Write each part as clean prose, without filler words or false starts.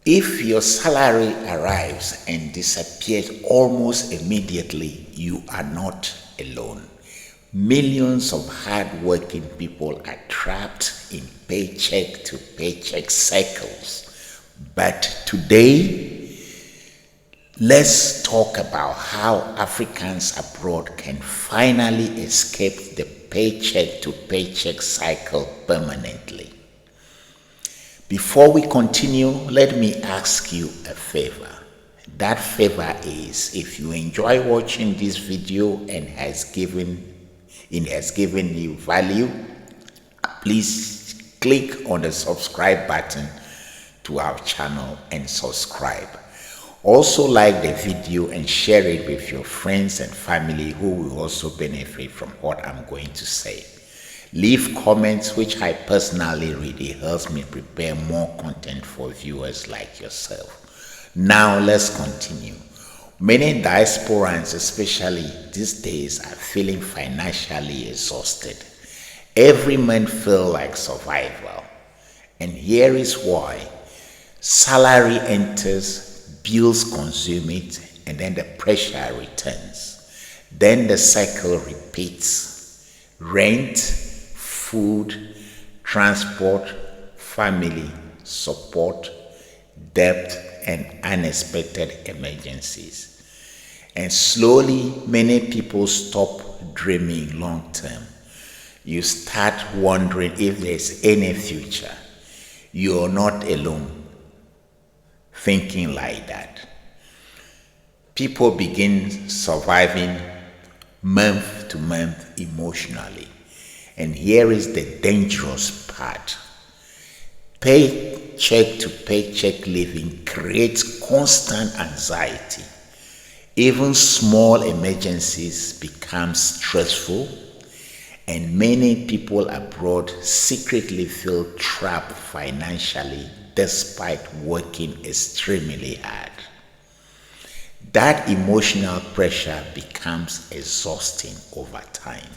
If your salary arrives and disappears almost immediately, you are not alone. Millions of hard-working people are trapped in paycheck-to-paycheck cycles. But today, let's talk about how Africans abroad can finally escape the paycheck-to-paycheck cycle permanently. Before we continue, let me ask you a favor. That favor is, if you enjoy watching this video and it has given you value, please click on the subscribe button to our channel and subscribe. Also like the video and share it with your friends and family who will also benefit from what I'm going to say. Leave comments, which I personally read. It helps me prepare more content for viewers like yourself. Now let's continue. Many diasporans, especially these days, are feeling financially exhausted. Every month feels like survival. And here is why. Salary enters, bills consume it, and then the pressure returns. Then the cycle repeats. Rent, food, transport, family, support, debt, and unexpected emergencies. And slowly, many people stop dreaming long term. You start wondering if there's any future. You're not alone thinking like that. People begin surviving month to month emotionally. And here is the dangerous part. Paycheck-to-paycheck living creates constant anxiety. Even small emergencies become stressful, and many people abroad secretly feel trapped financially despite working extremely hard. That emotional pressure becomes exhausting over time.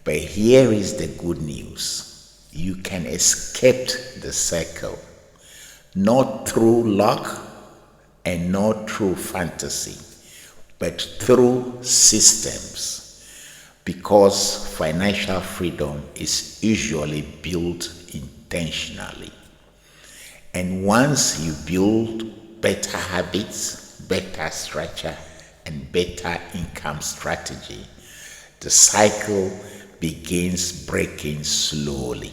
But here is the good news. You can escape the cycle, not through luck and not through fantasy, but through systems, because financial freedom is usually built intentionally. And once you build better habits, better structure, and better income strategy, the cycle begins breaking slowly.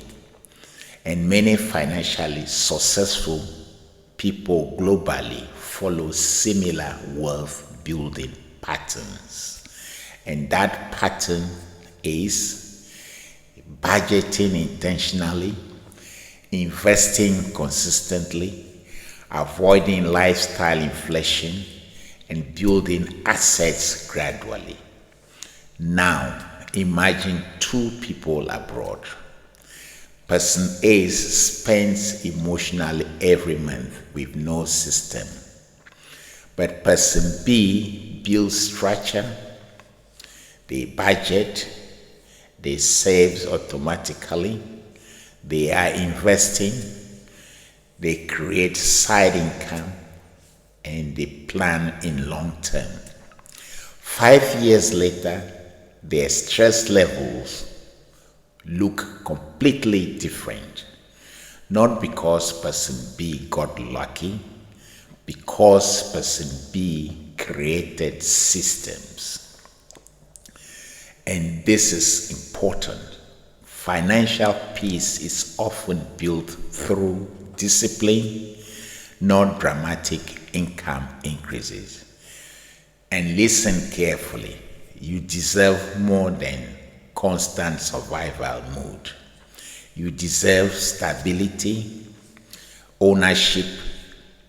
And many financially successful people globally follow similar wealth building patterns. And that pattern is budgeting intentionally, investing consistently, avoiding lifestyle inflation, and building assets gradually. Now, imagine two people abroad. Person A spends emotionally every month with no system. But person B builds structure, they budget, they save automatically, they are investing, they create side income, and they plan in long term. 5 years later, their stress levels look completely different. Not because person B got lucky, because person B created systems. And this is important. Financial peace is often built through discipline, not dramatic income increases. And listen carefully. You deserve more than constant survival mood. You deserve stability, ownership,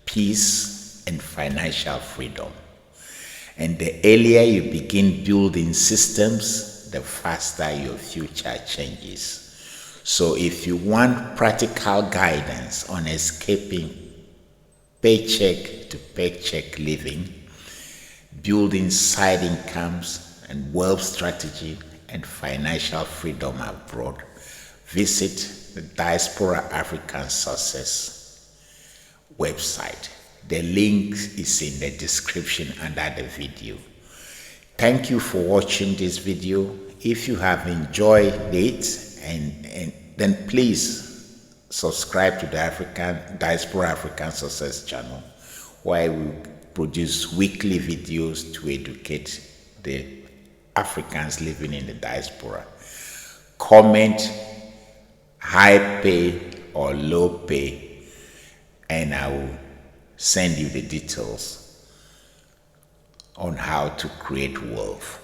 peace, and financial freedom. And the earlier you begin building systems, the faster your future changes. So if you want practical guidance on escaping paycheck-to-paycheck living, building side incomes, and wealth strategy and financial freedom abroad, visit the Diaspora African Success website. The link is in the description under the video. Thank you for watching this video. If you have enjoyed it, and then please subscribe to the Diaspora African Success channel, where we produce weekly videos to educate the Africans living in the diaspora. Comment high pay or low pay, and I will send you the details on how to create wealth.